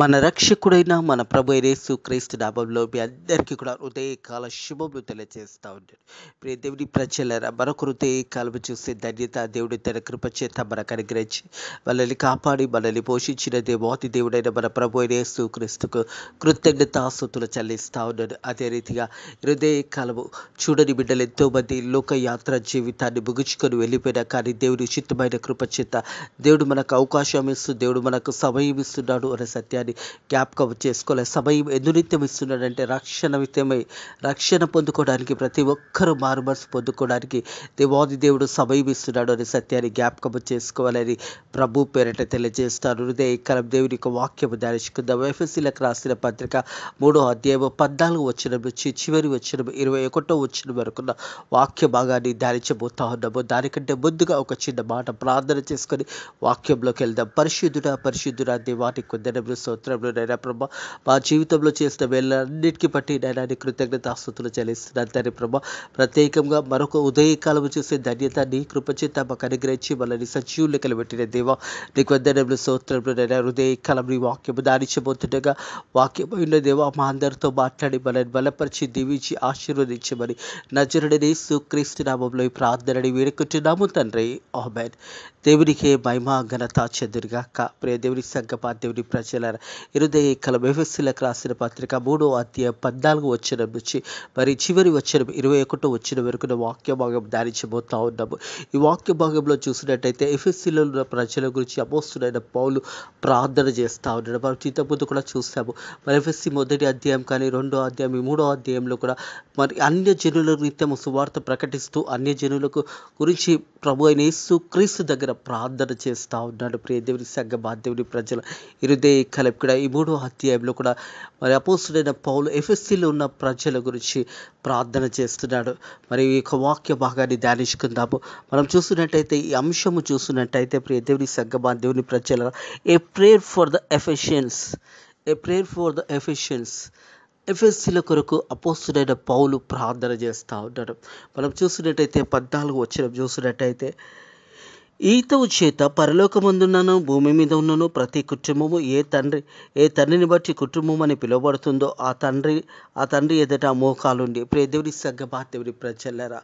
మన రక్షకుడైన మన ప్రభు అయిన యేసుక్రీస్తు నామములో మీ అందరికీ కూడా హృదయకాల శుభములు తెలియజేస్తా ఉంటాడు. ప్రియ దేవుని ప్రజలారా, మరొక హృదయకాలము చూసే ధన్యత దేవుడి తన కృప చేత మనకు అనుగ్రహించి మనల్ని కాపాడి మనల్ని పోషించిన దేవాతి దేవుడైన మన ప్రభు అయిన యేసుక్రీస్తుకు కృతజ్ఞతాస్తుతులు చెల్లిస్తా ఉన్నాడు. అదే రీతిగా హృదయకాలము చూడని బిడ్డలు ఎంతోమంది లోకయాత్ర జీవితాన్ని ముగించుకొని వెళ్ళిపోయినా కానీ దేవుడి ఉచితమైన కృప చేత దేవుడు మనకు అవకాశం ఇస్తూ దేవుడు మనకు సమయం ఇస్తున్నాడు అనే సత్యాన్ని జ్ఞాపకం చేసుకోలే. సమయం ఎందునిత్యం ఇస్తున్నాడంటే రక్షణ పొందుకోవడానికి, ప్రతి ఒక్కరూ మారుమనసు పొందుకోవడానికి దేవాది దేవుడు సమయం ఇస్తున్నాడు అనే సత్యాన్ని జ్ఞాపకం చేసుకోవాలని ప్రభు పేరట తెలియజేస్తాను. హృదయకాలం దేవుని యొక్క వాక్యము ధ్యానించుకుందాం. ఎఫెసీయులకు రాసిన పత్రిక 3వ అధ్యాయం 14 వచనం నుంచి చివరి వచనం 21వ వచనం వరకున్న వాక్య భాగాన్ని ధ్యానించబోతా ఉన్నాము. దానికంటే ముందుగా ఒక చిన్న మాట ప్రార్థన చేసుకొని వాక్యంలోకి వెళ్దాం. పరిశుద్ధుడా దేవానికి కొందరు స్తోత్రములు నైనా ప్రభా, మా జీవితంలో చేసిన వేళ్ళన్నిటికీ బట్టి నైనా నీ కృతజ్ఞతాస్తుతులు చెల్లిస్తున్నాను తండ్రి ప్రభా. ప్రత్యేకంగా మరొక ఉదయకాలము చూసే ధన్యత నీ కృపచేత మాకు అనుగ్రహించి మనల్ని సజీవులు లెక్కలు పెట్టిన దేవా నీకు వందనములు స్తోత్రములు నైనా. హృదయకాలం నీ వాక్యము ధ్యానించబోతుండగా వాక్యమైన దేవా మా అందరితో మాట్లాడి మనల్ని బలపరిచి దీవించి ఆశీర్వదించమని నజరుడైన యేసుక్రీస్తు నామములో ఈ ప్రార్థనని వేడుకుంటున్నాము తండ్రి, ఆమేన్. దేవునికి మహిమ ఘనత చెందునుగాక. ప్రియ దేవుని సంగమా, దేవుని ప్రజలారా, హృదయకాలం ఎఫెసీయులకు రాసిన పత్రిక 3వ అధ్యాయం 14 వచనం నుంచి మరి చివరి వచనం 21 వచనం వరకు వాక్య భాగం ధ్యానించబోతా ఉన్నాము. ఈ వాక్య భాగంలో చూసినట్టయితే ఎఫెసీయులో ఉన్న ప్రజల గురించి అపోస్తుడైన పౌలు ప్రార్థన చేస్తూ ఉన్నాడు. మనం ఇంతకుముందు కూడా చూసాము. మరి ఎఫెసీ 1వ అధ్యాయం కానీ 2వ అధ్యాయం 3వ అధ్యాయంలో కూడా మరి అన్య జనుల నిత్యము సువార్త ప్రకటిస్తూ అన్య జనులకు గురించి ప్రభు అయిన యేసుక్రీస్తు దగ్గర ప్రార్థన చేస్తూ ఉన్నాడు. ప్రియ దేవుని సంగమా, దేవుని ప్రజల హృదయకాలం కూడా ఈ 3వ అధ్యాయంలో కూడా మరి అపోస్తుడైన పౌలు ఎఫెసీలో ఉన్న ప్రజల గురించి ప్రార్థన చేస్తున్నాడు. మరి ఈ యొక్క వాక్య భాగాన్ని ధ్యానించుకుందాము. మనం చూసినట్టయితే ఈ అంశము చూసినట్టయితే ప్రియ దేవుని సంగమా, దేవుని ప్రజల a prayer for the Ephesians ఎఫెసీల కొరకు అపోస్తుడైన పౌలు ప్రార్థన చేస్తూ ఉన్నాడు. మనం చూసినట్టయితే 14 వచనం చూసినట్టయితే, ఈతవు చేత పరలోకమందున్నను భూమి మీద ఉన్నను ప్రతి కుటుంబము ఏ తండ్రిని బట్టి కుటుంబం అని పిలువబడుతుందో ఆ తండ్రి ఎదుట మోకాలుండి. ప్రియ దేవుని సంగమా, దేవుని ప్రజలారా,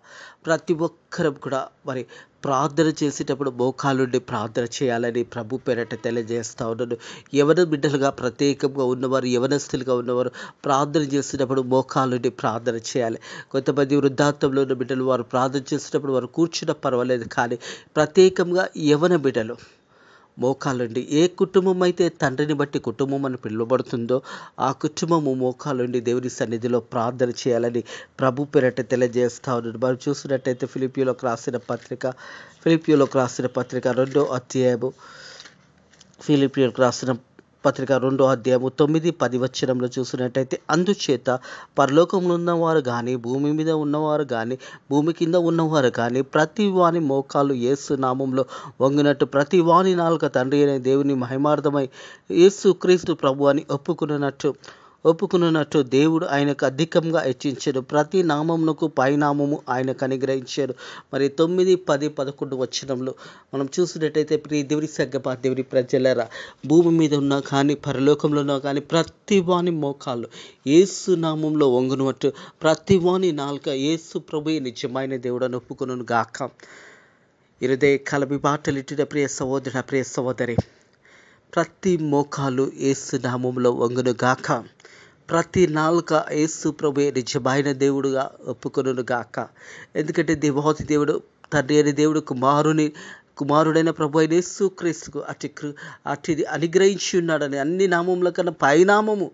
ప్రతి ఒక్కరం కూడా మరి ప్రార్థన చేసేటప్పుడు మోకాలుండి ప్రార్థన చేయాలని ప్రభు పేరట తెలియజేస్తూ ఉన్నాను. యవన బిడ్డలుగా ప్రత్యేకంగా ఉన్నవారు, యవనస్తులుగా ఉన్నవారు ప్రార్థన చేసేటప్పుడు మోకాలుండి ప్రార్థన చేయాలి. కొంతమంది వృద్ధాత్వంలో ఉన్న బిడ్డలు వారు ప్రార్థన చేసేటప్పుడు వారు కూర్చున్న పర్వాలేదు, కానీ ప్రత్యేకంగా యవన బిడ్డలు మోకాలుండి, ఏ కుటుంబం అయితే తండ్రిని బట్టి కుటుంబం అని పిలువబడుతుందో ఆ కుటుంబము మోకాలుండి దేవుని సన్నిధిలో ప్రార్థన చేయాలని ప్రభు పేరట తెలియజేస్తా ఉన్నాడు. మనం చూసినట్టయితే ఫిలిప్పీయులకు రాసిన పత్రిక 2వ అధ్యాయము 9-10 వచనంలో చూసినట్టయితే, అందుచేత పరలోకంలో ఉన్నవారు కానీ భూమి మీద ఉన్నవారు కానీ భూమి కింద ఉన్నవారు కానీ ప్రతి వాని మోకాలు యేసు నామంలో వంగినట్టు ప్రతి వాని నాలుక తండ్రి అయిన దేవుని మహిమార్థమై యేసుక్రీస్తు ప్రభు అని ఒప్పుకున్నట్టు దేవుడు ఆయనకు అధికంగా హెచ్చించాడు. ప్రతి నామమునకు పైనామము ఆయనకు అనుగ్రహించాడు. మరి 9, 10, 11 వచనంలో మనం చూసినట్టయితే ప్రియ దేవుని సంగమా, దేవుని ప్రజలారా, భూమి మీద ఉన్నా కానీ పరలోకంలో ఉన్నా కానీ ప్రతి వాని మోకాళ్ళు యేసు నామంలో వంగునట్టు ప్రతి వాని నాలుక యేసు ప్రభువే నిజమైన దేవుడు అని ఒప్పుకొనును గాక. హృదయకాలం ఈ మాటలు ఇట్టిన ప్రియ సహోదరుడ, ప్రియ సహోదరి, ప్రతి మోకాలు యేసు నామంలో వంగును గాక. ప్రతి నాలుక యేసు ప్రభువే నిజమైన దేవుడుగా ఒప్పుకొనును గాక. ఎందుకంటే దేవాది దేవుడు తండ్రి అయిన దేవుడు కుమారుడైన ప్రభు అయిన యేసుక్రీస్తుకు అటిది అనుగ్రహించి ఉన్నాడని, అన్ని నామముల కన్నా పైనామము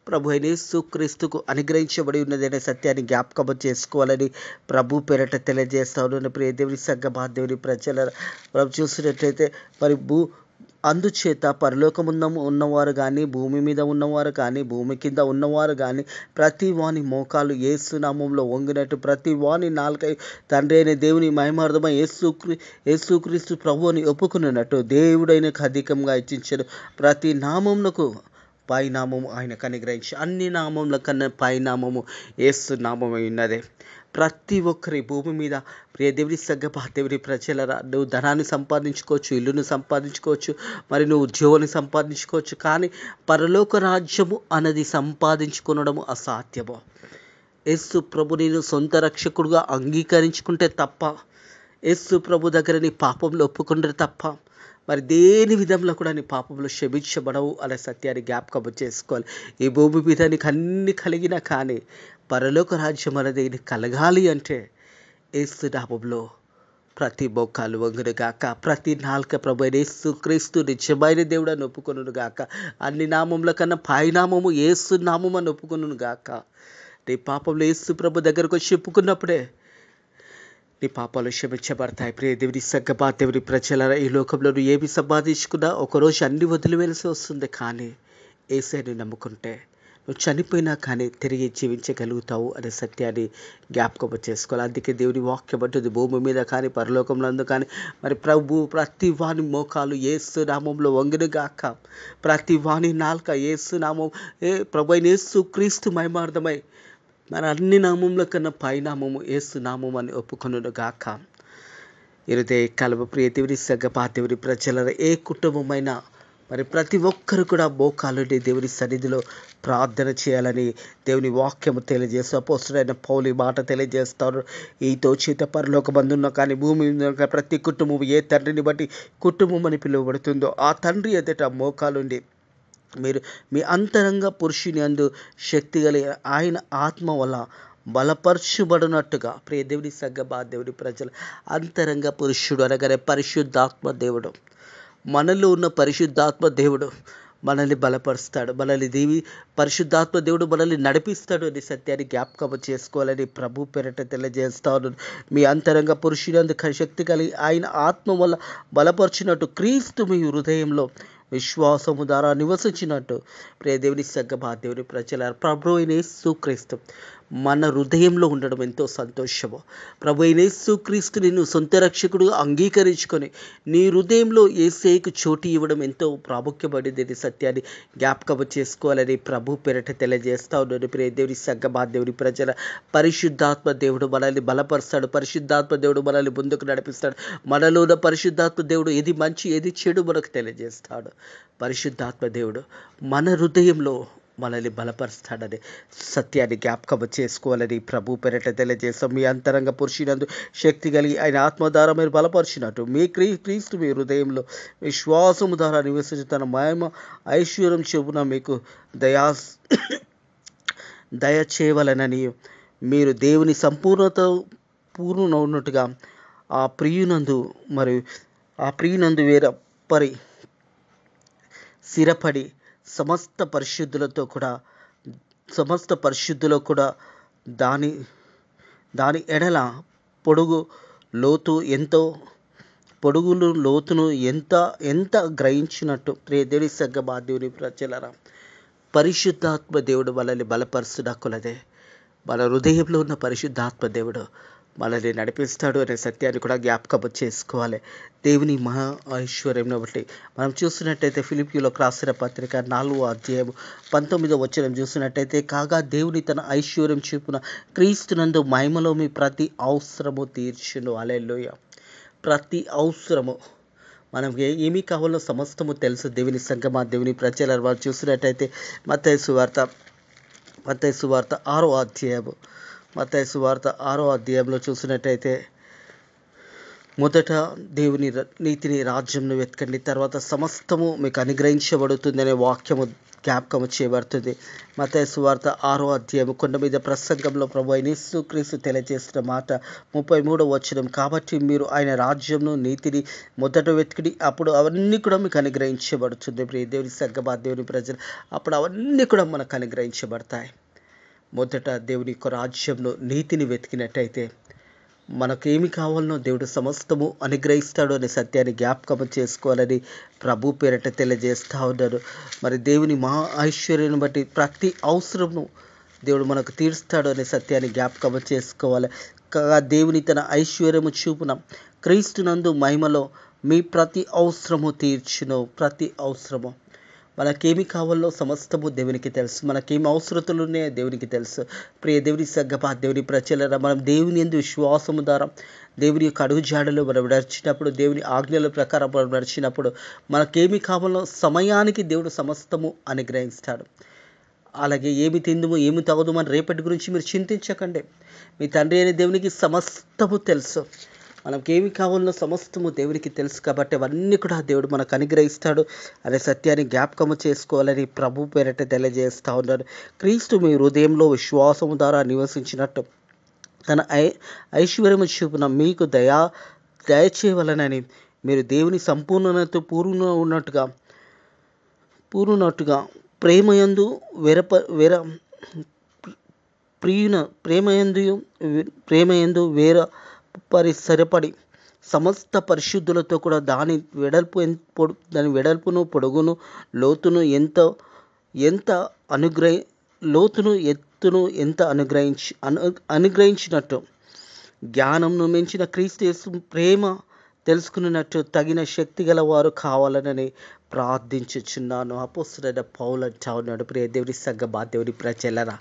ప్రభు అయిన యేసుక్రీస్తుకు అనుగ్రహించబడి ఉన్నదనే సత్యాన్ని జ్ఞాపకం చేసుకోవాలని ప్రభు పేరట తెలియజేస్తా ఉన్నాను. ప్రియ దేవుని సంగమా, దేవుని ప్రజల మనం చూసినట్లయితే మరి అందుచేత పరలోకముందు ఉన్నవారు కానీ భూమి మీద ఉన్నవారు కానీ భూమి కింద ఉన్నవారు కానీ ప్రతి వాని మోకాలు యేసు నామంలో వంగినట్టు ప్రతి వాని నాలుక తండ్రి అయిన దేవుని మహిమార్థమై యేసుక్రీస్తు ప్రభు అని ఒప్పుకున్నట్టు దేవుడైనకు అధికంగా హెచ్చించాడు. ప్రతి నామమునకు పైనామము ఆయనకు అనుగ్రహించి అన్ని నామముల కన్నా పైనామము యేసు నామమై ఉన్నదే. ప్రతి ఒక్కరి భూమి మీద ప్రియ దేవుని సగ్గపా దేవుని ప్రజలరా, నువ్వు ధనాన్ని సంపాదించుకోవచ్చు, ఇల్లును సంపాదించుకోవచ్చు, మరి నువ్వు ఉద్యోగాన్ని సంపాదించుకోవచ్చు, కానీ పరలోక రాజ్యము అన్నది సంపాదించుకొనడము అసాధ్యము. యేసు ప్రభు నేను సొంత రక్షకుడుగా అంగీకరించుకుంటే తప్ప, యేసు ప్రభు దగ్గర నీ పాపంలో ఒప్పుకుంటే తప్ప మరి దేని విధంలో కూడా నీ పాపంలో క్షమించబడవు అనే సత్యాన్ని జ్ఞాపకం చేసుకోవాలి. ఈ భూమి మీద నీకు అన్ని కలిగినా కానీ పరలోక రాజ్యం అనేది నీకు కలగాలి అంటే యేసు నామములో ప్రతి మోకాలు వంగును గాక, ప్రతి నాలుక ప్రభు యేసు క్రీస్తు నిజమైన దేవుడు అని ఒప్పుకొనును గాక, అన్ని నామముల కన్నా పైనామము యేసు నామము అని ఒప్పుకొనును గాక. నీ పాపంలో యేసు ప్రభు దగ్గరకు వచ్చి చెప్పుకున్నప్పుడే నీ పాపాలు క్షమించబడతాయి. ప్రియ దేవుని సగ్గపా దేవుని ప్రజల ఈ లోకంలో నువ్వు ఏమి సంపాదించుకున్నా ఒకరోజు అన్ని వదిలివేయాల్సి వస్తుంది, కానీ యేసుని నమ్ముకుంటే నువ్వు చనిపోయినా కానీ తిరిగి జీవించగలుగుతావు అనే సత్యాన్ని జ్ఞాపకం చేసుకోవాలి. అందుకే దేవుని వాక్యం అంటుంది, భూమి మీద కానీ పరలోకంలో కానీ మరి ప్రభు ప్రతి వాని మోకాలు యేసు నామంలో వంగును గాక, ప్రతి వాని నాలుక యేసు నామం ప్రభు అయిన యేసు క్రీస్తు మహిమార్థమై మరి అన్ని నామముల కన్నా పైనామము యేసు నామం అని ఒప్పుకొనును గాక. ఇరుదే కలవ ప్రియ దేవుని సగ్గపా దేవుని ప్రజల ఏ కుటుంబమైనా మరి ప్రతి ఒక్కరు కూడా మోకాలుండి దేవుని సన్నిధిలో ప్రార్థన చేయాలని దేవుని వాక్యము తెలియజేస్తూ అపోస్తలుడైన పౌలు మాట తెలియజేస్తారు. ఈ తోచిత పరలోకమందున్న కానీ భూమి మీద ప్రతి కుటుంబం ఏ తండ్రిని బట్టి కుటుంబం అని పిలువబడుతుందో ఆ తండ్రి ఎదుట మోకాలుండి మీరు మీ అంతరంగ పురుషుని అందు శక్తి కలిగి ఆయన ఆత్మ వల్ల బలపరచబడినట్టుగా ప్రియ దేవుని సగ్గబా దేవుని ప్రజలు అంతరంగ పురుషుడు అనగానే పరిశుద్ధాత్మ దేవుడు, మనలో ఉన్న పరిశుద్ధాత్మ దేవుడు మనల్ని బలపరుస్తాడు, మనల్ని పరిశుద్ధాత్మ దేవుడు మనల్ని నడిపిస్తాడు అనే సత్యాన్ని జ్ఞాపకం చేసుకోవాలని ప్రభు పేరట తెలియజేస్తాను. మీ అంతరంగ పురుషుని శక్తి కలిగి ఆయన ఆత్మ వల్ల బలపరిచినట్టు క్రీస్తు మీ హృదయంలో విశ్వాసము ద్వారా నివసించినట్టు ప్రియ దేవుని సగ్గమా దేవుని ప్రజల ప్రభు అయిన యేసుక్రీస్తు మన హృదయంలో ఉండడం ఎంతో సంతోషము. ప్రభు అయిన యేసుక్రీస్తు నిన్ను సొంత రక్షకుడుగా అంగీకరించుకొని నీ హృదయంలో యేసేకు చోటు ఇవ్వడం ఎంతో ప్రాముఖ్యపడింది అనే సత్యాన్ని జ్ఞాపకం చేసుకోవాలని ప్రభు పేరట తెలియజేస్తా ఉన్నాను. ప్రియ దేవుని సగ్గమా దేవుని ప్రజల పరిశుద్ధాత్మ దేవుడు మనల్ని బలపరుస్తాడు, పరిశుద్ధాత్మ దేవుడు మనల్ని ముందుకు నడిపిస్తాడు, మనలో ఉన్న పరిశుద్ధాత్మ దేవుడు ఏది మంచి ఏది చెడు మనకు తెలియజేస్తాడు. పరిశుద్ధాత్మ దేవుడు మన హృదయంలో మనల్ని బలపరుస్తాడని సత్యాన్ని జ్ఞాపకం చేసుకోవాలని ప్రభు పేరట తెలియజేస్తాం. మీ అంతరంగ పురుషునందు శక్తి కలిగి ఆయన ఆత్మ ద్వారా మీరు బలపరిచినట్టు మీ క్రీస్తు మీ హృదయంలో విశ్వాసము ద్వారా నివసించి తన మహిమ ఐశ్వర్యం చెబున మీకు దయచేయవలనని మీరు దేవుని పూర్ణ ఉన్నట్టుగా ఆ ప్రియునందు వేరపరి స్థిరపడి సమస్త పరిశుద్ధులో కూడా దాని ఎడల పొడుగును లోతును ఎంత గ్రహించినట్టు ప్రియ దేవుని సగ్గమా దేవుని ప్రజలరా పరిశుద్ధాత్మ దేవుడు మనల్ని బలపరుచుటకున్నదే. మన హృదయంలో ఉన్న పరిశుద్ధాత్మ దేవుడు మనల్ని నడిపిస్తాడు అనే సత్యాన్ని కూడా జ్ఞాపకం చేసుకోవాలి. దేవుని మహా ఐశ్వర్యం బట్టి మనం చూసినట్టయితే ఫిలిప్పీయులకు రాసిన పత్రిక 4వ అధ్యాయం 19వ వచనం చూసినట్టయితే, కాగా దేవుని తన ఐశ్వర్యం చూపున క్రీస్తునందు మహిమలో మీ ప్రతి అవసరము తీర్చును. హల్లెలూయా. ప్రతి అవసరము మనకి ఏమి కావాలో సమస్తము తెలుసు. దేవుని సంగమా దేవుని ప్రజల వారు చూసినట్టయితే మత్తయి సువార్త 6వ అధ్యాయంలో చూసినట్టయితే మొదట దేవుని నీతిని రాజ్యంను వెతకండి, తర్వాత సమస్తము మీకు అనుగ్రహించబడుతుంది అనే వాక్యము జ్ఞాపకము చేయబడుతుంది. మత్తయి సువార్త 6వ అధ్యాయం కొండ మీద ప్రసంగంలో ప్రభు అయిన యేసుక్రీస్తు తెలియజేసిన మాట 33వ వచనం, కాబట్టి మీరు ఆయన రాజ్యంను నీతిని మొదట వెతికిడి, అప్పుడు అవన్నీ కూడా మీకు అనుగ్రహించబడుతుంది. ప్రియ దేవుని సగ్గమా దేవుని ప్రజలు అప్పుడు అవన్నీ కూడా మనకు అనుగ్రహించబడతాయి. మొదట దేవుని యొక్క రాజ్యంలో నీతిని వెతికినట్టయితే మనకేమి కావాలనో దేవుడు సమస్తము అనుగ్రహిస్తాడు అనే సత్యాన్ని జ్ఞాపకం చేసుకోవాలని ప్రభు పేరట తెలియజేస్తూ ఉన్నారు. మరి దేవుని మహా ఐశ్వర్యాన్ని బట్టి ప్రతి అవసరము దేవుడు మనకు తీరుస్తాడు అనే సత్యాన్ని జ్ఞాపకం చేసుకోవాలి. దేవుని తన ఐశ్వర్యము చూపున క్రీస్తునందు మహిమలో మీ ప్రతి అవసరము తీర్చును. ప్రతి అవసరము మనకేమి కావాలో సమస్తము దేవునికి తెలుసు. మనకేమి అవసరతలు ఉన్నాయో దేవునికి తెలుసు. ప్రియ దేవుని సంగమా, దేవుని ప్రజలారా, మనం దేవుని యందు విశ్వాసము ద్వారా దేవుని యొక్క అడుగుజాడలో మనం నడిచినప్పుడు, దేవుని ఆజ్ఞల ప్రకారం మనం నడిచినప్పుడు మనకేమి కావాలో సమయానికి దేవుడు సమస్తము అనుగ్రహిస్తాడు. అలాగే ఏమి తిందుము ఏమి తాగుదుము అని రేపటి గురించి మీరు చింతించకండి. మీ తండ్రి అయిన దేవునికి సమస్తము తెలుసు. మనకేమి కావాలో సమస్తము దేవునికి తెలుసు కాబట్టి అవన్నీ కూడా దేవుడు మనకు అనుగ్రహిస్తాడు అనే సత్యాన్ని జ్ఞాపకము చేసుకోవాలని ప్రభు పేరట తెలియజేస్తూ ఉన్నాడు. క్రీస్తు మీ హృదయంలో విశ్వాసము ద్వారా నివసించినట్టు తన ఐశ్వర్యము చూపున మీకు దయచేయవలనని మీరు దేవుని సంపూర్ణతతో పూర్ణున్నట్టుగా ప్రేమయందు ప్రేమయందు సరిపడి సమస్త పరిశుద్ధులతో కూడా దాని వెడల్పును పొడుగును లోతును ఎత్తును ఎంత అనుగ్రహించినట్టు జ్ఞానంను మించిన క్రీస్తు యేసు ప్రేమ తెలుసుకున్నట్టు తగిన శక్తి గల వారు కావాలని ప్రార్థించుచున్నాను. అపోస్తలుడైన పౌలు అంటా ఉన్నాడు. ప్రియ దేవుని సంగమా, దేవుని ప్రజలారా,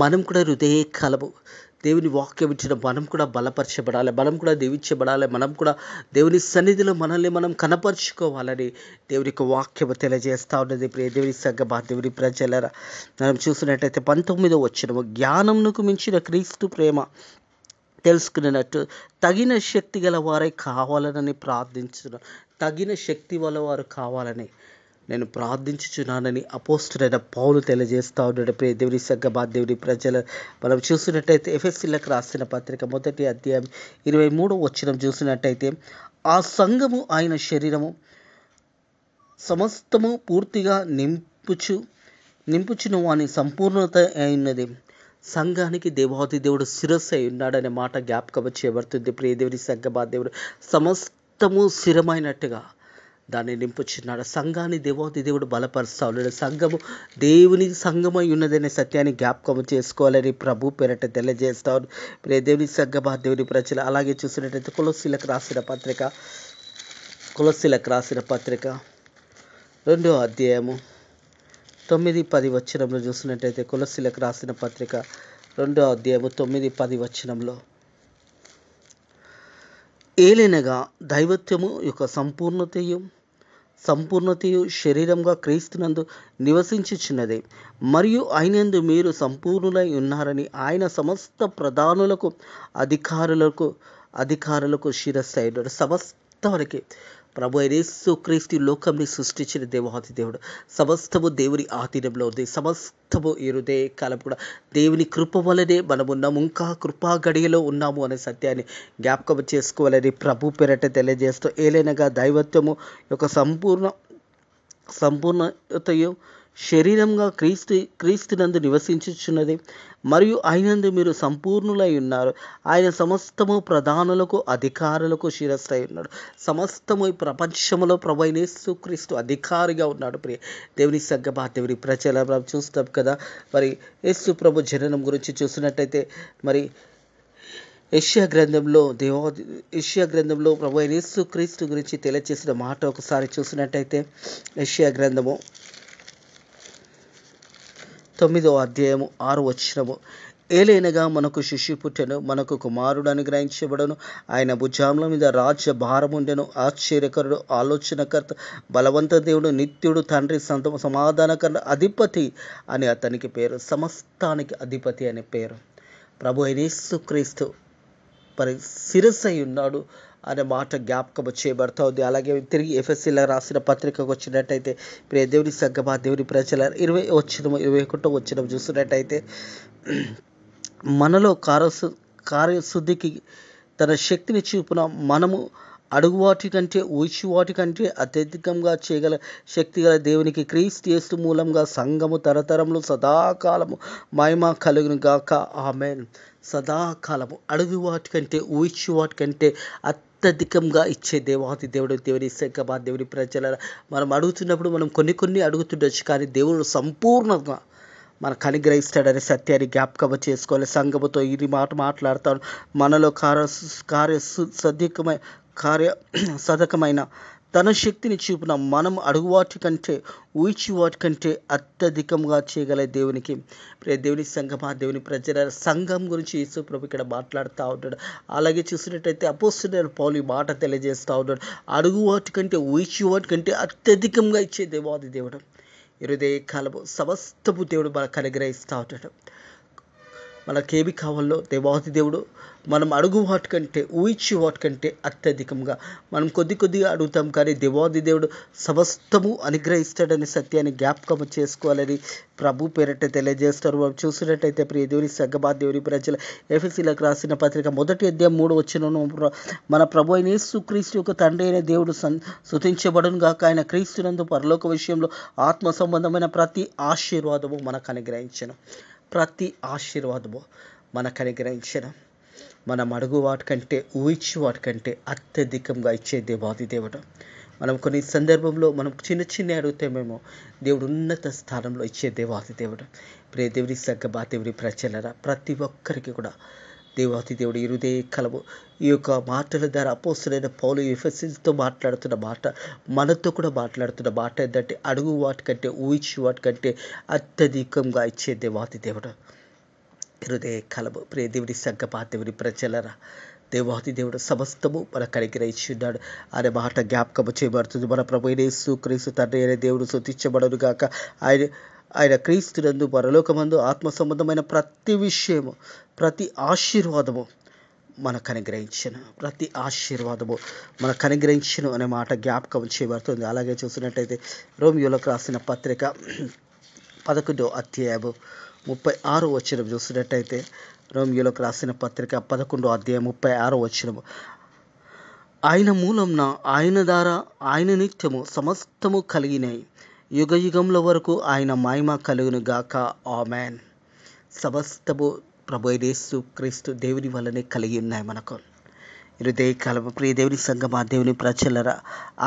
మనం కూడా హృదయకాలము దేవుని వాక్యం ఇచ్చిన మనం కూడా బలపరచబడాలి, మనం కూడా దీవించబడాలి, మనం కూడా దేవుని సన్నిధిలో మనల్ని మనం కనపరుచుకోవాలని దేవుని యొక్క వాక్యము తెలియజేస్తూ ఉన్నది. ప్రియ దేవుని సంగమా, దేవుని ప్రజలారా, మనం చూసినట్టయితే 19వ వచనము, జ్ఞానమునకు మించిన క్రీస్తు ప్రేమ తెలుసుకున్నట్టు తగిన శక్తి గల వారే కావాలని ప్రార్థించున్నాను. తగిన శక్తి గల వారు కావాలని నేను ప్రార్థించుచున్నానని అపోస్తలుడైన పౌలు తెలియజేస్తూ ఉన్నాడు. ప్రియ దేవుని సంగమా, దేవుని ప్రజల, మనం చూసినట్టయితే ఎఫెసీయులకు రాసిన పత్రిక 1వ అధ్యాయం 23వ వచనం చూసినట్టయితే, ఆ సంఘము ఆయన శరీరము సమస్తము పూర్తిగా నింపుచును వాని సంపూర్ణత అయినది. సంఘానికి దేవాది దేవుడు శిరస్సు అయి ఉన్నాడనే మాట జ్ఞాపకం చేయబడుతుంది. ప్రియ దేవుని సంగమా, దేవుడు సమస్తము స్థిరమైనట్టుగా దాన్ని నింపుచున్నాడు. సంఘాన్ని దేవాది దేవుడు బలపరుస్తా ఉన్నాడు. సంఘము దేవుని సంఘమై ఉన్నదనే సత్యాన్ని జ్ఞాపకం చేసుకోవాలని ప్రభు పేరట తెలియజేస్తాను. ప్రియ దేవుని సంగమా, దేవుని ప్రజలు, అలాగే చూసినట్టయితే కొలస్సీలకు రాసిన పత్రిక 2వ అధ్యాయము 9-10 వచనంలో చూసినట్టయితే, కొలస్సీలకు రాసిన పత్రిక 2వ అధ్యాయము 9-10 వచనంలో, ఏలైనగా దైవత్వము యొక్క సంపూర్ణతయు శరీరంగా క్రీస్తునందు నివసించుచున్నది, మరియు ఆయనందు మీరు సంపూర్ణులై ఉన్నారని ఆయన సమస్త ప్రధానులకు అధికారులకు శిరస్సు అయినాడు. సమస్తవరకు ప్రభు అయిన యేసు క్రీస్తు లోకంని సృష్టించిన దేవాది దేవుడు. సమస్తము దేవుని ఆధీనంలో ఉంది. సమస్తము ఈ హృదయ కాలం కూడా దేవుని కృప వలనే మనమున్నాము, ఇంకా కృపా గడియలో ఉన్నాము అనే సత్యాన్ని జ్ఞాపకం చేసుకోవాలని ప్రభు పేరట తెలియజేస్తూ, ఏలైనగా దైవత్వము యొక్క సంపూర్ణతయు శరీరంగా క్రీస్తునందు నివసించుచున్నది, మరియు ఆయనందు మీరు సంపూర్ణులై ఉన్నారు. ఆయన సమస్తము ప్రధానులకు అధికారులకు శిరస్సు అయి ఉన్నాడు. సమస్తము ఈ ప్రపంచంలో ప్రభు అయిన యేసు క్రీస్తు అధికారిగా ఉన్నాడు. ప్రియ దేవుని సంగమా, దేవుని ప్రజల, చూస్తాం కదా. మరి యేసు ప్రభు జననం గురించి చూసినట్టయితే, మరి యెషయా గ్రంథంలో ప్రభు అయిన యేసు క్రీస్తు గురించి తెలియజేసిన మాట ఒకసారి చూసినట్టయితే, యెషయా గ్రంథము 9వ అధ్యాయము 6వ వచనము, ఏలైనగా మనకు శిశువు పుట్టెను, మనకు కుమారుడు అనుగ్రహించబడను, ఆయన భుజముల మీద రాజ్య భారముండెను, ఆశ్చర్యకరుడు, ఆలోచనకర్త, బలవంత దేవుడు, నిత్యుడు, తండ్రి, సమాధానకర్త, అధిపతి అని అతనికి పేరు. సమస్తానికి అధిపతి అనే పేరు ప్రభు అయిన యేసు క్రీస్తు శిరస్సు అయి ఉన్నాడు అనే మాట జ్ఞాపకం చేయబడుతుంది. అలాగే తిరిగి ఎఫెసీయులకు రాసిన పత్రికకు వచ్చినట్టయితే, ప్రియ దేవుని సంగమా, దేవుని ప్రజల, 21వ వచనం చూసినట్టయితే, మనలో కార్యశుద్ధికి తన శక్తిని చూపున మనము అడుగువాటి కంటే ఊహించువాటి కంటే అత్యధికంగా చేయగల శక్తి గల దేవునికి క్రీస్తు యేసు మూలంగా సంఘము తరతరములు సదాకాలము మహిమ కలుగును గాక. ఆమేన్. సదాకాలము అడుగువాటి కంటే ఊహించువాటి కంటే అత్యధికంగా ఇచ్చే దేవాది దేవుడు. దేవుని సంగమా, దేవుని ప్రజల, మనం అడుగుతున్నప్పుడు మనం కొన్ని అడుగుతుండొచ్చు, కానీ దేవుడు సంపూర్ణంగా మనకు అనుగ్రహిస్తాడనే సత్యాన్ని జ్ఞాపకం చేసుకోవాలి. సంఘముతో ఇది మాట్లాడతాను. మనలో కార్యసధకమైన తన శక్తిని చూపిన మనం అడుగు వాటి కంటే ఊహించి వాటి కంటే అత్యధికంగా చేయగల దేవునికి దేవుని సంఘమా, దేవుని ప్రజల సంఘం గురించి యేసు ప్రభు ఇక్కడ మాట్లాడుతూ ఉంటాడు. అలాగే చూసినట్టయితే అపోస్తలుడైన పౌలు ఈ మాట తెలియజేస్తూ ఉంటాడు. అడుగు వాటి కంటే ఊహించి వాటి కంటే అత్యధికంగా ఇచ్చే దేవాది దేవుడు. ఇరుదే కాలము సమస్తము దేవుడు మనకు అనుగ్రహిస్తూ ఉంటాడు. మనకేమి కావాలో దేవాది దేవుడు మనం అడుగు వాటికంటే ఊహించి వాటికంటే అత్యధికంగా మనం కొద్దిగా అడుగుతాం, కానీ దేవాది దేవుడు సమస్తము అనుగ్రహిస్తాడని సత్యాన్ని జ్ఞాపకం చేసుకోవాలని ప్రభు పేరట తెలియజేస్తారు. మనం చూసినట్టయితే ప్రియ దేవుని సంఘమా, దేవుని ప్రజల ఎఫెసీలకు రాసిన పత్రిక 1వ అధ్యాయం 3వ వచనం, మన ప్రభు అయిన యేసుక్రీస్తు యొక్క తండ్రి అయిన దేవుడు స్తుతించబడును గాక. ఆయన క్రీస్తునందు పరలోక విషయంలో ఆత్మ సంబంధమైన ప్రతి ఆశీర్వాదము మనకు అనుగ్రహించను. ప్రతి ఆశీర్వాదము మనకు అనుగ్రహించిన మనం అడుగు వాటికంటే ఊహించి వాటికంటే అత్యధికంగా ఇచ్చే దేవాది దేవుడు. మనం కొన్ని సందర్భంలో మనం చిన్న అడుగుతామేమో, దేవుడు ఉన్నత స్థానంలో ఇచ్చే దేవాది దేవుడు. ప్రియ దేవుని సంఘమా, దేవుని ప్రజలరా, ప్రతి ఒక్కరికి కూడా దేవాది దేవుడు ఇరుదే కలవు. ఈ యొక్క మాటల ద్వారా అపోస్తలుడైన పౌలు ఎఫెసీయులతో మాట్లాడుతున్న మాట మనతో కూడా మాట్లాడుతున్న మాట ఏంటంటే, అడుగు వాటికంటే ఊహించి వాటికంటే అత్యధికంగా ఇచ్చే దేవాది దేవుడు. హృదయ కలము. ప్రియ దేవుని సంఘమా, దేవుని ప్రజలరా, దేవాది దేవుడు సమస్తము మనకు అనుగ్రహించున్నాడు అనే మాట జ్ఞాపకము చేయబడుతుంది. మన ప్రభు యేసుక్రీస్తు తండ్రి అయిన దేవుడు స్తుతించబడును గాక. ఆయన క్రీస్తునందు పరలోకమందు ఆత్మ సంబంధమైన ప్రతి విషయము, ప్రతి ఆశీర్వాదము మనకు అనుగ్రహించను. ప్రతి ఆశీర్వాదము మనకు అనుగ్రహించను అనే మాట జ్ఞాపకం చేయబడుతుంది. అలాగే చూసినట్టయితే రోమియోలకు రాసిన పత్రిక 11వ అధ్యాయము 36వ వచనం చూసినట్టయితే, రోమియోలకు రాసిన పత్రిక 11వ అధ్యాయం 36వ వచనము, ఆయన మూలంన, ఆయన ద్వారా, ఆయన నిత్యము సమస్తము కలిగినాయి, యుగ యుగముల వరకు ఆయన మహిమ కలుగును గాక. ఆమేన్. సమస్తము ప్రభు యేసుక్రీస్తు దేవుని వల్లనే కలిగి ఉన్నాయి మనకు. హృదయ కాలము. ప్రియ దేవుని సంఘమా, దేవుని ప్రజలరా,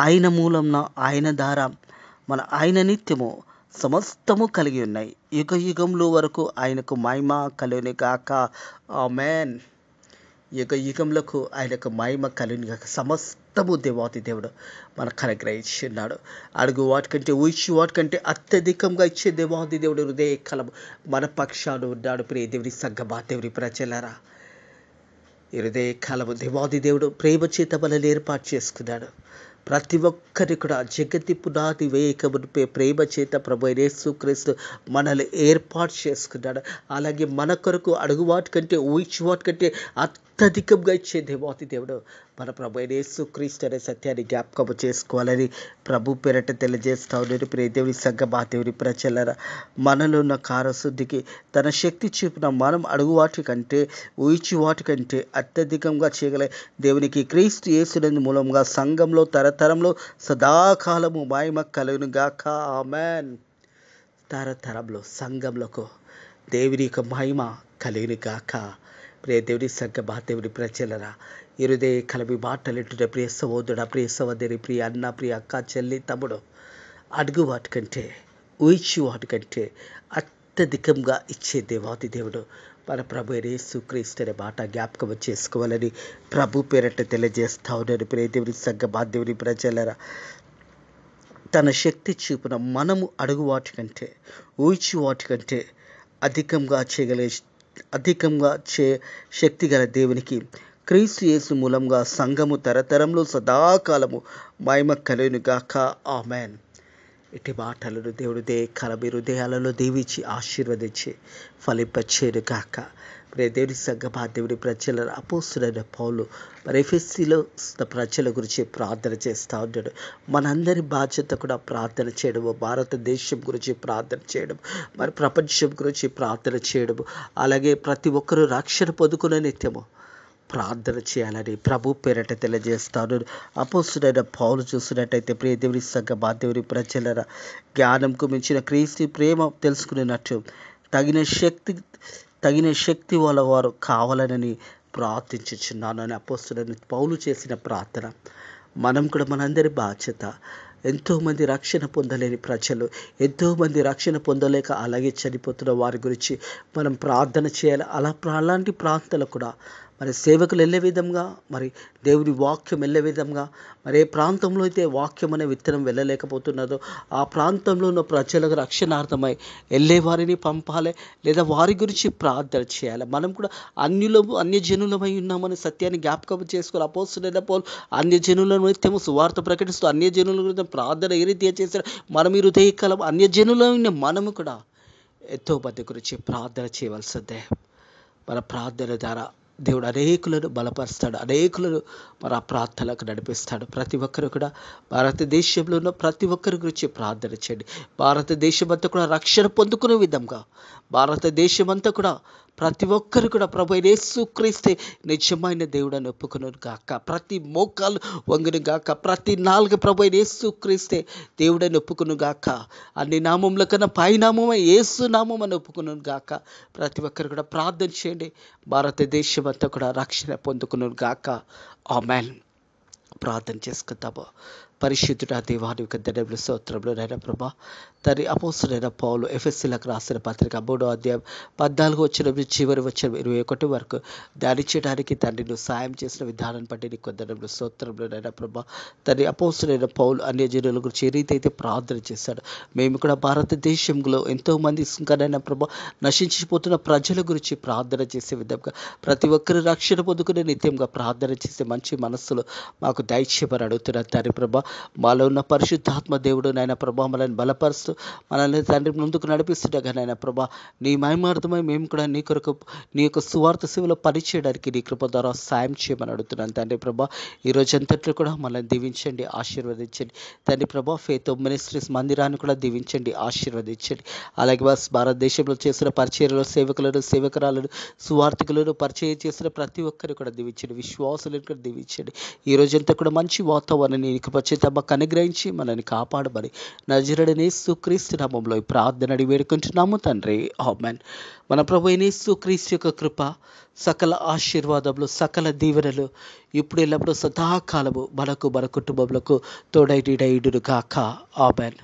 ఆయన మూలంన, ఆయన ద్వారా, ఆయన నిత్యము సమస్తము కలిగి ఉన్నాయి, యుగ యుగంలో వరకు ఆయనకు మహిమ కలుగును గాక. ఆమేన్. యుగ యుగములకు ఆయనకు మహిమ కలుగును గాక. సమస్తము దేవాది దేవుడు మనకు అనుగ్రహించున్నాడు. అడుగు వాటికంటే ఊహించి వాటికంటే అత్యధికంగా ఇచ్చే దేవాది దేవుడు హృదయ కలము మన పక్షాన ఉన్నాడు. ప్రియ దేవుని సంఘమా, దేవుని ప్రజలరా, హృదయ కలము దేవాది దేవుడు ప్రేమ చేత మనల్ని ఏర్పాటు చేసుకున్నాడు. ప్రతి ఒక్కరి కూడా జగతి పునాది వేయకమునిపై ప్రేమ చేత ప్రభు యేసుక్రీస్తు మనల్ని ఏర్పాటు చేసుకున్నాడు. అలాగే మన కొరకు అడుగు వాటికంటే ఊహించి వాటికంటే అత్యధికంగా ఇచ్చే దేవాది దేవుడు మన ప్రభు యేసుక్రీస్తు అనే సత్యాన్ని జ్ఞాపకం చేసుకోవాలని ప్రభు పేరట తెలియజేస్తా ఉన్నాడు. ప్రియ దేవుని సంఘమా, దేవుని ప్రజలరా, మనలో ఉన్న కారశుద్ధికి తన శక్తి చూపిన మనం అడుగు వాటికంటే ఊహించి వాటికంటే అత్యధికంగా చేయగల దేవునికి క్రీస్తు యేసునందు మూలంగా సంఘంలో తరతరంలో సదాకాలము మహిమ కలుగును గాక. ఆమేన్. తరతరంలో సంఘంలోకి దేవుని యొక్క మహిమ కలుగును గాక. ప్రియ దేవుని సంఘమా, దేవుని ప్రజలరా, హృదయ కలవి మాటలింటున్న ప్రియ సహోదరుడా, ప్రియ సహోదరి, ప్రియ అన్న, ప్రియ అక్క, చెల్లి, తమ్ముడు, అడుగు వాటికంటే ఊహించి వాటికంటే అత్యధికంగా ఇచ్చే దేవాది దేవుడు మన ప్రభు యేసుక్రీస్తు అనే మాట జ్ఞాపకం చేసుకోవాలని ప్రభు పేరట తెలియజేస్తా ఉన్నాడు. ప్రియ దేవుని సంఘమా, దేవుని ప్రజలరా, తన శక్తి చూపున మనము అడుగు వాటికంటే ఊహించి వాటికంటే అధికంగా శక్తి గల దేవునికి క్రీస్తు యేసు మూలంగా సంఘము తరతరంలో సదాకాలము మహిమ కలుగును గాక. ఆమేన్. ఇటు మాటలను దేవుడు కలమి హృదయాలలో దీవించి ఆశీర్వదించి ఫలింపచేయును గాక. దేవుని సంఘమా, దేవుని ప్రజల అపోస్తలుడైన పౌలు మరి ఎఫెసీలో ప్రజల గురించి ప్రార్థన చేస్తూ ఉన్నాడు. మనందరి బాధ్యత కూడా ప్రార్థన చేయడము, భారతదేశం గురించి ప్రార్థన చేయడం, మరి ప్రపంచం గురించి ప్రార్థన చేయడము, అలాగే ప్రతి ఒక్కరూ రక్షణ పొందుకునే నిత్యము ప్రార్థన చేయాలని ప్రభు పేరట తెలియజేస్తాను. అపోస్తలుడైన పౌలు చూసినట్టయితే ప్రియ దేవుని సంఘమా, దేవుని ప్రజలరా, జ్ఞానంకు మించిన క్రీస్తు ప్రేమ తెలుసుకునేటట్టు తగిన శక్తి వాళ్ళ వారు కావాలని ప్రార్థించుచున్నాను అని అపోస్తలుడైన పౌలు చేసిన ప్రార్థన మనం కూడా మనందరి బాధ్యత. ఎంతోమంది రక్షణ పొందలేని ప్రజలు, ఎంతోమంది రక్షణ పొందలేక అలాగే చనిపోతున్న వారి గురించి మనం ప్రార్థన చేయాలి. అలాంటి ప్రార్థనలు కూడా మరి సేవకులు వెళ్ళే విధంగా, మరి దేవుని వాక్యం వెళ్ళే విధంగా, మరి ఏ ప్రాంతంలో అయితే వాక్యం అనే విత్తనం వెళ్ళలేకపోతున్నదో ఆ ప్రాంతంలో ఉన్న ప్రజలకు రక్షణార్థమై వెళ్ళే వారిని పంపాలి, లేదా వారి గురించి ప్రార్థన చేయాలి. మనం కూడా అన్యజనులమై ఉన్నామని సత్యాన్ని జ్ఞాపకం చేసుకోవాలి. అపోస్తలుడైన పౌలు అన్యజనులను నిత్యము సువార్త ప్రకటిస్తూ అన్యజనుల గురించి ప్రార్థన ఏ రీతిగా చేశారు. మనం ఈ హృదయకాలం అన్యజనులైన మనము కూడా ఎంతో మంది గురించి ప్రార్థన చేయవలసిందే. మన ప్రార్థన ద్వారా దేవుడు అనేకులను బలపరుస్తాడు, అనేకులను మన ప్రార్థనలకు నడిపిస్తాడు. ప్రతి ఒక్కరు కూడా భారతదేశంలో ఉన్న ప్రతి ఒక్కరి గురించి ప్రార్థన చేయండి. భారతదేశం అంతా కూడా రక్షణ పొందుకునే విధంగా, భారతదేశం అంతా కూడా ప్రతి ఒక్కరు కూడా ప్రభు అయిన యేసుక్రీస్తే నిజమైన దేవుడని ఒప్పుకును గాక. ప్రతి మోకాలు వంగును గాక. ప్రతి నాలుగు ప్రభు అయిన యేసుక్రీస్తే దేవుడని ఒప్పుకును గాక. అన్ని నామముల కన్నా పై నామమే యేసు నామం అని ఒప్పుకును గాక. ప్రతి ఒక్కరు కూడా ప్రార్థన చేయండి. భారతదేశం అంతా కూడా రక్షణ పొందుకును గాక. ఆమేన్. ప్రార్థన చేసుకుందాము. పరిశుద్ధుడా దేవాని యొక్క ధన్యములు స్తోత్రములు నైనా ప్రభా. తండ్రి అపోస్తలుడైన పౌలు ఎఫెసీయులకు రాసిన పత్రిక 3వ అధ్యాయం 14 వచనం నుంచి చివరి వచనం 21 వరకు ధ్యానించడానికి తండ్రి నువ్వు సాయం చేసిన విధానాన్ని బట్టి నీకు ధన్యములు స్తోత్రములు నైనా ప్రభా. తండ్రి అపోస్తలుడైన పౌలు అన్యజనుల గురించి ఏ రీతి అయితే ప్రార్థన చేశాడు, మేము కూడా భారతదేశంలో ఎంతోమంది ఇంకానైనా ప్రభా నశించిపోతున్న ప్రజల గురించి ప్రార్థన చేసే విధంగా ప్రతి ఒక్కరు రక్షణ పొందుకునే నిత్యంగా ప్రార్థన చేసే మంచి మనస్సులో మాకు దయచేయమని అడుగుతున్నాను తండ్రి ప్రభా. మాలో ఉన్న పరిశుద్ధాత్మ దేవుడు నాయన ప్రభా మనల్ని బలపరుస్తూ మనల్ని తండ్రి ముందుకు నడిపిస్తుండగా నాయన ప్రభా నీ మహిమార్థమై మేము కూడా నీ కొరకు నీ యొక్క సువార్త సేవలో పనిచేయడానికి నీ కృప ద్వారా సాయం చేయమని అడుగుతున్నాను తండ్రి ప్రభా. ఈ రోజు అంతట్లో కూడా మనల్ని దీవించండి, ఆశీర్వదించండి తండ్రి ప్రభా. ఫెయిత్ మినిస్ట్రీస్ మందిరాన్ని కూడా దీవించండి, ఆశీర్వదించండి. అలాగే భారతదేశంలో చేసిన పరిచర్యలో సేవకులను, సేవకురాలను, సువార్థికులను పరిచయం చేసిన ప్రతి ఒక్కరు కూడా దీవించండి, విశ్వాసులను కూడా దీవించండి. ఈ రోజంతా కూడా మంచి వాతావరణాన్ని నీ కృప చేత మాకు అనుగ్రహించి మనల్ని కాపాడమని నజరేయుడైన యేసుక్రీస్తు నామములో ఈ ప్రార్థన అడిగి వేడుకుంటున్నాము తండ్రి. ఆమేన్. మన ప్రభువైన యేసుక్రీస్తు యొక్క కృప, సకల ఆశీర్వాదములు, సకల దీవెనలు ఇప్పుడు ఎల్లప్పుడూ సదాకాలము మనకు మన కుటుంబములకు తోడై నీడయుండును గాక. ఆమేన్.